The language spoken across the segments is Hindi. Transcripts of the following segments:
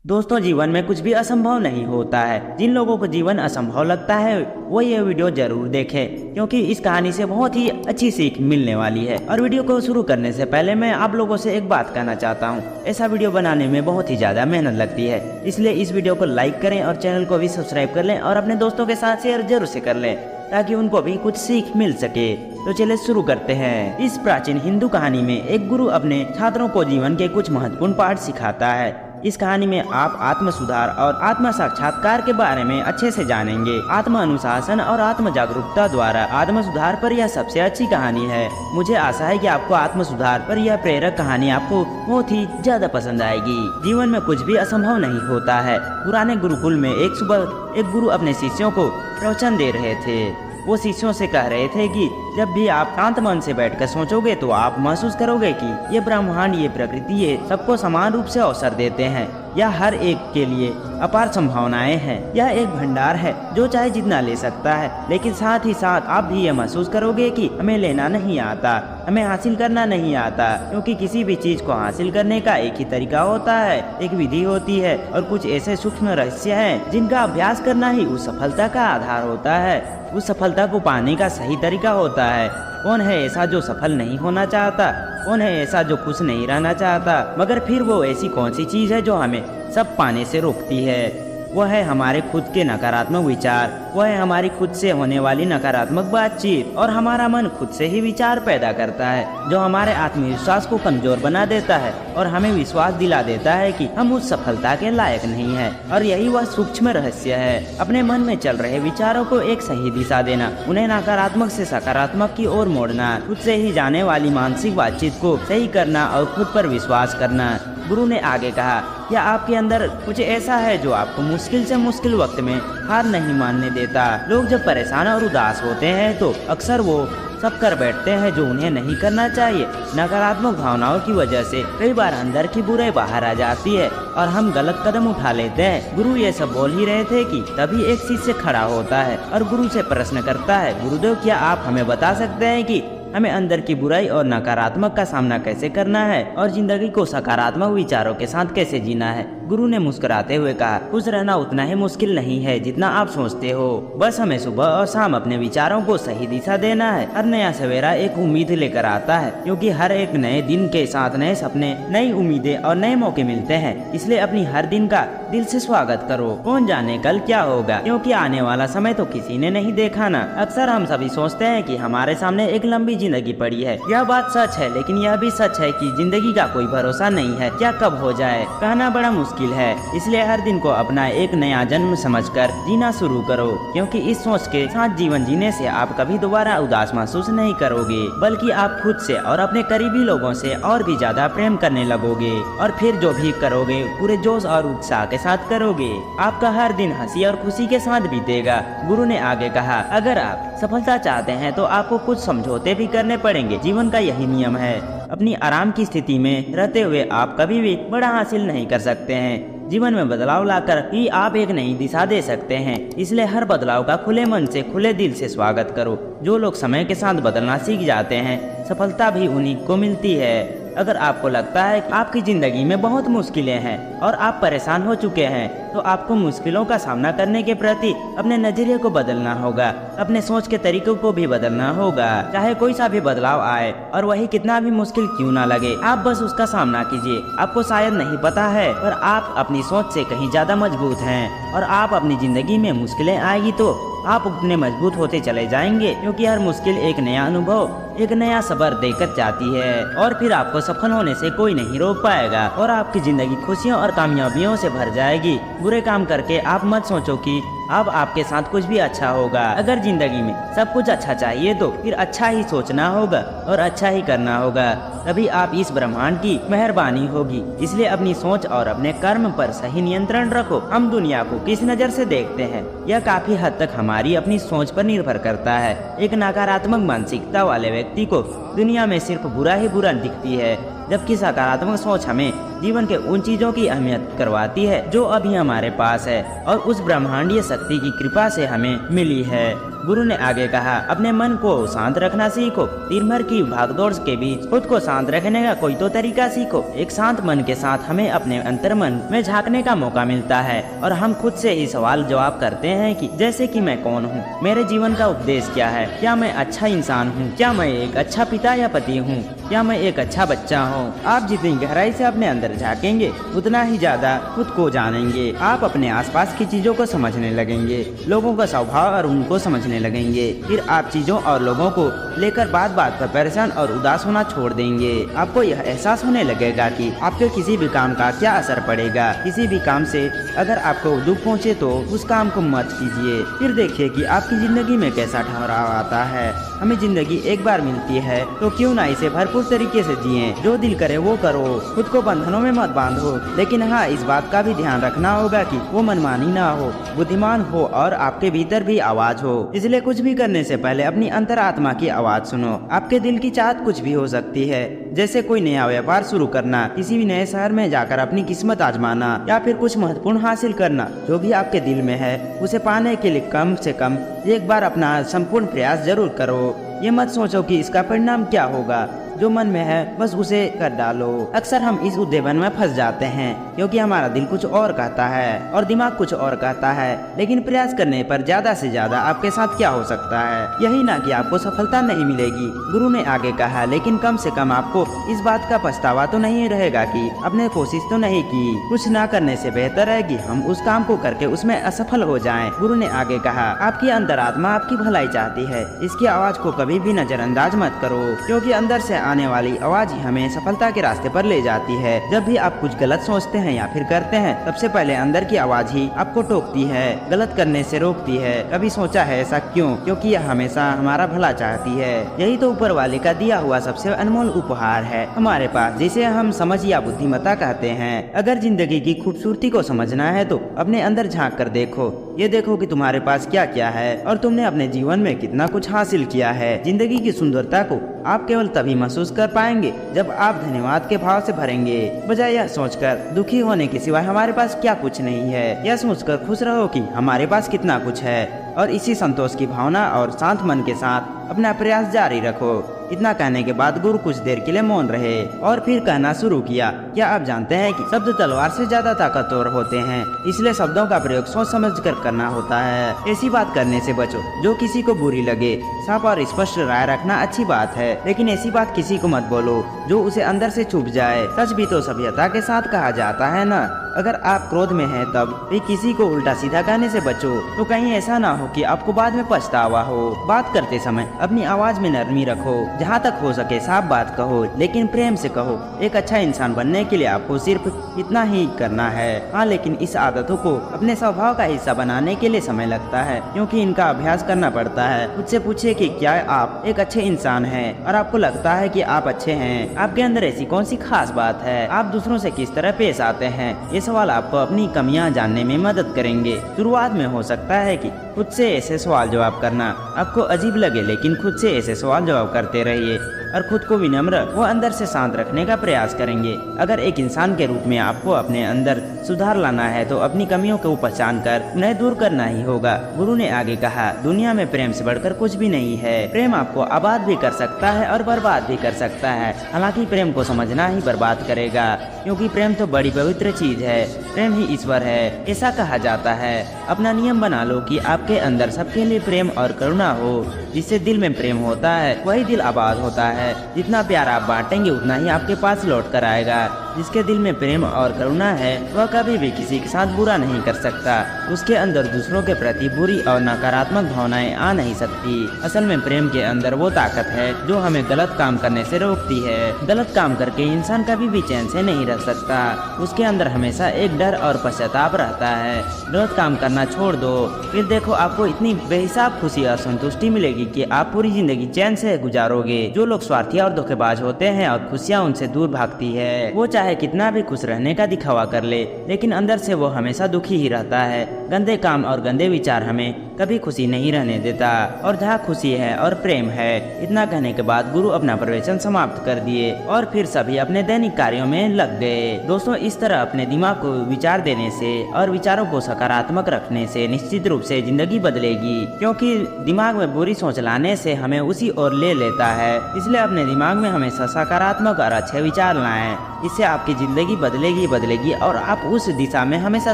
दोस्तों, जीवन में कुछ भी असंभव नहीं होता है। जिन लोगों को जीवन असंभव लगता है वो ये वीडियो जरूर देखें, क्योंकि इस कहानी से बहुत ही अच्छी सीख मिलने वाली है। और वीडियो को शुरू करने से पहले मैं आप लोगों से एक बात कहना चाहता हूँ। ऐसा वीडियो बनाने में बहुत ही ज्यादा मेहनत लगती है, इसलिए इस वीडियो को लाइक करें और चैनल को भी सब्सक्राइब कर लें और अपने दोस्तों के साथ शेयर जरूर से कर लें, ताकि उनको भी कुछ सीख मिल सके। तो चलिए शुरू करते हैं। इस प्राचीन हिंदू कहानी में एक गुरु अपने छात्रों को जीवन के कुछ महत्वपूर्ण पाठ सिखाता है। इस कहानी में आप आत्म सुधार और आत्म साक्षात्कार के बारे में अच्छे से जानेंगे। आत्म अनुशासन और आत्म जागरूकता द्वारा आत्म सुधार पर यह सबसे अच्छी कहानी है। मुझे आशा है कि आपको आत्म सुधार पर यह प्रेरक कहानी आपको बहुत ही ज्यादा पसंद आएगी। जीवन में कुछ भी असंभव नहीं होता है। पुराने गुरुकुल में एक सुबह एक गुरु अपने शिष्यों को प्रवचन दे रहे थे। वो शिष्यों से कह रहे थे कि जब भी आप शांत मन से बैठकर सोचोगे तो आप महसूस करोगे कि ये ब्रह्मांड, ये प्रकृति, ये सबको समान रूप से अवसर देते हैं। यह हर एक के लिए अपार संभावनाएं हैं। यह एक भंडार है जो चाहे जितना ले सकता है, लेकिन साथ ही साथ आप भी ये महसूस करोगे कि हमें लेना नहीं आता, हमें हासिल करना नहीं आता, क्योंकि किसी भी चीज को हासिल करने का एक ही तरीका होता है, एक विधि होती है और कुछ ऐसे सूक्ष्म रहस्य हैं जिनका अभ्यास करना ही उस सफलता का आधार होता है। उस सफलता को पाने का सही तरीका होता है। कौन है ऐसा जो सफल नहीं होना चाहता? कौन है ऐसा जो खुश नहीं रहना चाहता? मगर फिर वो ऐसी कौन सी चीज है जो हमें सब पाने से रोकती है? वो है हमारे खुद के नकारात्मक विचार, वो है हमारी खुद से होने वाली नकारात्मक बातचीत। और हमारा मन खुद से ही विचार पैदा करता है जो हमारे आत्मविश्वास को कमजोर बना देता है और हमें विश्वास दिला देता है कि हम उस सफलता के लायक नहीं है। और यही वह सूक्ष्म रहस्य है। अपने मन में चल रहे विचारों को एक सही दिशा देना, उन्हें नकारात्मक से सकारात्मक की ओर मोड़ना, खुद से ही जाने वाली मानसिक बातचीत को सही करना और खुद पर विश्वास करना। गुरु ने आगे कहा, क्या आपके अंदर कुछ ऐसा है जो आपको मुश्किल से मुश्किल वक्त में हार नहीं मानने देता? लोग जब परेशान और उदास होते हैं तो अक्सर वो सब कर बैठते हैं जो उन्हें नहीं करना चाहिए। नकारात्मक भावनाओं की वजह से कई बार अंदर की बुराई बाहर आ जाती है और हम गलत कदम उठा लेते हैं। गुरु ये सब बोल ही रहे थे कि तभी एक शिष्य खड़ा होता है और गुरु से प्रश्न करता है, गुरुदेव, क्या आप हमें बता सकते हैं कि हमें अंदर की बुराई और नकारात्मक का सामना कैसे करना है और जिंदगी को सकारात्मक विचारों के साथ कैसे जीना है? गुरु ने मुस्कुराते हुए कहा, खुश रहना उतना ही मुश्किल नहीं है जितना आप सोचते हो। बस हमें सुबह और शाम अपने विचारों को सही दिशा देना है। हर नया सवेरा एक उम्मीद लेकर आता है, क्योंकि हर एक नए दिन के साथ नए सपने, नई उम्मीदें और नए मौके मिलते हैं। इसलिए अपनी हर दिन का दिल से स्वागत करो। कौन जाने कल क्या होगा, क्योंकि आने वाला समय तो किसी ने नहीं देखा ना। अक्सर हम सभी सोचते हैं कि हमारे सामने एक लंबी जिंदगी पड़ी है। यह बात सच है, लेकिन यह भी सच है कि जिंदगी का कोई भरोसा नहीं है। क्या कब हो जाए कहना बड़ा मुश्किल है। इसलिए हर दिन को अपना एक नया जन्म समझकर जीना शुरू करो, क्योंकि इस सोच के साथ जीवन जीने से आप कभी दोबारा उदास महसूस नहीं करोगे, बल्कि आप खुद से और अपने करीबी लोगों से और भी ज्यादा प्रेम करने लगोगे। और फिर जो भी करोगे पूरे जोश और उत्साह के साथ करोगे। आपका हर दिन हंसी और खुशी के साथ बीतेगा। गुरु ने आगे कहा, अगर आप सफलता चाहते हैं तो आपको कुछ समझौते भी करने पड़ेंगे। जीवन का यही नियम है। अपनी आराम की स्थिति में रहते हुए आप कभी भी बड़ा हासिल नहीं कर सकते हैं। जीवन में बदलाव लाकर ही आप एक नई दिशा दे सकते हैं। इसलिए हर बदलाव का खुले मन से, खुले दिल से स्वागत करो। जो लोग समय के साथ बदलना सीख जाते हैं, सफलता भी उन्हीं को मिलती है। अगर आपको लगता है कि आपकी जिंदगी में बहुत मुश्किलें हैं और आप परेशान हो चुके हैं, तो आपको मुश्किलों का सामना करने के प्रति अपने नजरिए को बदलना होगा। अपने सोच के तरीकों को भी बदलना होगा। चाहे कोई सा भी बदलाव आए और वही कितना भी मुश्किल क्यों ना लगे, आप बस उसका सामना कीजिए। आपको शायद नहीं पता है, पर आप अपनी सोच से कहीं ज्यादा मजबूत हैं और आप अपनी जिंदगी में मुश्किलें आएगी तो आप उतने मजबूत होते चले जाएंगे, क्योंकि हर मुश्किल एक नया अनुभव, एक नया सबर देकर जाती है। और फिर आपको सफल होने से कोई नहीं रोक पाएगा और आपकी जिंदगी खुशियों और कामयाबियों से भर जाएगी। बुरे काम करके आप मत सोचो कि अब आपके साथ कुछ भी अच्छा होगा। अगर जिंदगी में सब कुछ अच्छा चाहिए तो फिर अच्छा ही सोचना होगा और अच्छा ही करना होगा, तभी आप इस ब्रह्मांड की मेहरबानी होगी। इसलिए अपनी सोच और अपने कर्म पर सही नियंत्रण रखो। हम दुनिया को किस नजर से देखते हैं, यह काफी हद तक हमारी अपनी सोच पर निर्भर करता है। एक नकारात्मक मानसिकता वाले व्यक्ति को दुनिया में सिर्फ बुरा ही बुरा दिखती है, जबकि सकारात्मक सोच हमें जीवन के उन चीजों की अहमियत करवाती है जो अभी हमारे पास है और उस ब्रह्मांडीय शक्ति की कृपा से हमें मिली है। गुरु ने आगे कहा, अपने मन को शांत रखना सीखो। दिन भर की भागदौड़ के बीच खुद को शांत रखने का कोई तो तरीका सीखो। एक शांत मन के साथ हमें अपने अंतर्मन में झांकने का मौका मिलता है और हम खुद से ही सवाल जवाब करते हैं कि जैसे कि मैं कौन हूँ, मेरे जीवन का उद्देश्य क्या है, क्या मैं अच्छा इंसान हूँ, क्या मैं एक अच्छा पिता या पति हूँ, क्या मैं एक अच्छा बच्चा हूँ। आप जितनी गहराई से अपने अंदर झांकेंगे उतना ही ज्यादा खुद को जानेंगे। आप अपने आसपास की चीजों को समझने लगेंगे, लोगों का स्वभाव और उनको समझने लगेंगे। फिर आप चीजों और लोगों को लेकर बात बात पर परेशान और उदास होना छोड़ देंगे। आपको यह एहसास होने लगेगा कि आपके किसी भी काम का क्या असर पड़ेगा। किसी भी काम से अगर आपको दुख पहुँचे तो उस काम को मत कीजिए। फिर देखिए कि आपकी जिंदगी में कैसा ठहराव आता है। हमें जिंदगी एक बार मिलती है तो क्यों ना इसे भरपूर तरीके से जिए। जो दिल करे वो करो, खुद को बंधनों में मत बांधो। लेकिन हाँ, इस बात का भी ध्यान रखना होगा कि वो मनमानी ना हो, बुद्धिमान हो और आपके भीतर भी आवाज हो। इसलिए कुछ भी करने से पहले अपनी अंतरात्मा की आवाज सुनो। आपके दिल की चाहत कुछ भी हो सकती है, जैसे कोई नया व्यापार शुरू करना, किसी भी नए शहर में जाकर अपनी किस्मत आजमाना या फिर कुछ महत्वपूर्ण हासिल करना। जो भी आपके दिल में है उसे पाने के लिए कम से कम एक बार अपना संपूर्ण प्रयास जरूर करो। ये मत सोचो कि इसका परिणाम क्या होगा। जो मन में है बस उसे कर डालो। अक्सर हम इस उद्देवन में फंस जाते हैं क्योंकि हमारा दिल कुछ और कहता है और दिमाग कुछ और कहता है। लेकिन प्रयास करने पर ज्यादा से ज्यादा आपके साथ क्या हो सकता है, यही ना कि आपको सफलता नहीं मिलेगी। गुरु ने आगे कहा, लेकिन कम से कम आपको इस बात का पछतावा तो नहीं रहेगा कि आपने कोशिश तो नहीं की। कुछ ना करने से बेहतर है कि हम उस काम को करके उसमें असफल हो जाएं। गुरु ने आगे कहा, आपकी अंतरात्मा आपकी भलाई चाहती है। इसकी आवाज को कभी भी नजरअंदाज मत करो, क्योंकि अंदर से आने वाली आवाज ही हमें सफलता के रास्ते पर ले जाती है। जब भी आप कुछ गलत सोचते हैं या फिर करते हैं, सबसे पहले अंदर की आवाज ही आपको टोकती है, गलत करने से रोकती है। कभी सोचा है ऐसा क्यों? क्योंकि यह हमेशा हमारा भला चाहती है। यही तो ऊपर वाले का दिया हुआ सबसे अनमोल उपहार है हमारे पास, जिसे हम समझ या बुद्धिमत्ता कहते हैं। अगर जिंदगी की खूबसूरती को समझना है तो अपने अंदर झांक कर देखो। ये देखो कि तुम्हारे पास क्या क्या है और तुमने अपने जीवन में कितना कुछ हासिल किया है। जिंदगी की सुंदरता को आप केवल तभी महसूस कर पाएंगे जब आप धन्यवाद के भाव से भरेंगे, बजाय यह सोचकर दुखी होने के सिवाय हमारे पास क्या कुछ नहीं है। यह सोचकर खुश रहो कि हमारे पास कितना कुछ है और इसी संतोष की भावना और शांत मन के साथ अपना प्रयास जारी रखो। इतना कहने के बाद गुरु कुछ देर के लिए मौन रहे और फिर कहना शुरू किया, क्या आप जानते हैं कि शब्द तलवार से ज्यादा ताकतवर होते हैं, इसलिए शब्दों का प्रयोग सोच समझ कर करना होता है। ऐसी बात करने से बचो जो किसी को बुरी लगे। साफ और स्पष्ट राय रखना अच्छी बात है, लेकिन ऐसी बात किसी को मत बोलो जो उसे अंदर से चुभ जाए। सच भी तो सभ्यता के साथ कहा जाता है ना। अगर आप क्रोध में हैं तब भी किसी को उल्टा सीधा कहने से बचो, तो कहीं ऐसा ना हो कि आपको बाद में पछतावा हो। बात करते समय अपनी आवाज में नरमी रखो, जहाँ तक हो सके साफ बात कहो, लेकिन प्रेम से कहो। एक अच्छा इंसान बनने के लिए आपको सिर्फ इतना ही करना है। हाँ, लेकिन इस आदतों को अपने स्वभाव का हिस्सा बनाने के लिए समय लगता है, क्योंकि इनका अभ्यास करना पड़ता है। खुद से पूछिए कि क्या आप एक अच्छे इंसान हैं और आपको लगता है कि आप अच्छे हैं। आपके अंदर ऐसी कौन सी खास बात है? आप दूसरों से किस तरह पेश आते हैं? ये सवाल आपको अपनी कमियां जानने में मदद करेंगे। शुरुआत में हो सकता है कि खुद से ऐसे सवाल जवाब करना आपको अजीब लगे, लेकिन खुद से ऐसे सवाल जवाब करते रहिए और खुद को विनम्र व अंदर से शांत रखने का प्रयास करेंगे। अगर एक इंसान के रूप में आपको अपने अंदर सुधार लाना है तो अपनी कमियों को पहचान कर उन्हें दूर करना ही होगा। गुरु ने आगे कहा, दुनिया में प्रेम से बढ़कर कुछ भी नहीं है। प्रेम आपको आबाद भी कर सकता है और बर्बाद भी कर सकता है। हालांकि प्रेम को समझना ही बर्बाद करेगा, क्योंकि प्रेम तो बड़ी पवित्र चीज है। प्रेम ही ईश्वर है, ऐसा कहा जाता है। अपना नियम बना लो कि आपके अंदर सबके लिए प्रेम और करुणा हो। जिससे दिल में प्रेम होता है वही दिल आबाद होता है। जितना प्यार आप बांटेंगे उतना ही आपके पास लौट कर आएगा। जिसके दिल में प्रेम और करुणा है वह कभी भी किसी के साथ बुरा नहीं कर सकता। उसके अंदर दूसरों के प्रति बुरी और नकारात्मक भावनाएं आ नहीं सकती। असल में प्रेम के अंदर वो ताकत है जो हमें गलत काम करने से रोकती है। गलत काम करके इंसान कभी भी चैन से नहीं रह सकता। उसके अंदर हमेशा एक डर और पश्चाताप रहता है। गलत काम करना छोड़ दो, फिर देखो आपको इतनी बेहिसाब खुशी और संतुष्टि मिलेगी कि आप पूरी जिंदगी चैन से गुजारोगे। जो लोग स्वार्थी और धोखेबाज होते हैं और खुशियाँ उनसे दूर भागती है, वो चाहे चाहे कितना भी खुश रहने का दिखावा कर ले, लेकिन अंदर से वो हमेशा दुखी ही रहता है। गंदे काम और गंदे विचार हमें कभी खुशी नहीं रहने देता, और जहाँ खुशी है और प्रेम है। इतना कहने के बाद गुरु अपना प्रवचन समाप्त कर दिए और फिर सभी अपने दैनिक कार्यों में लग गए। दोस्तों, इस तरह अपने दिमाग को विचार देने से और विचारों को सकारात्मक रखने से निश्चित रूप से जिंदगी बदलेगी, क्योंकि दिमाग में बुरी सोच लाने से हमें उसी ओर ले लेता है। इसलिए अपने दिमाग में हमेशा सकारात्मक और अच्छे विचार लाएं। इससे आपकी जिंदगी बदलेगी और आप उस दिशा में हमेशा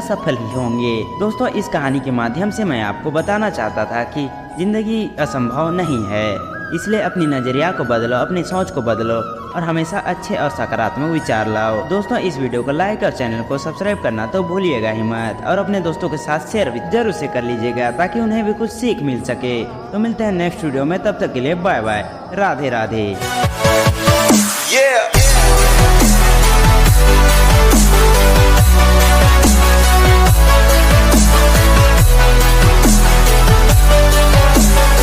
सफल ही होंगे। दोस्तों, इस कहानी के माध्यम से मैं आपको बताना चाहता था कि जिंदगी असंभव नहीं है। इसलिए अपनी नजरिया को बदलो, अपनी सोच को बदलो और हमेशा अच्छे और सकारात्मक विचार लाओ। दोस्तों, इस वीडियो को लाइक और चैनल को सब्सक्राइब करना तो भूलिएगा ही मत, और अपने दोस्तों के साथ शेयर भी जरूर से कर लीजिएगा ताकि उन्हें भी कुछ सीख मिल सके। तो मिलते हैं नेक्स्ट वीडियो में, तब तक के लिए बाय बाय, राधे राधे।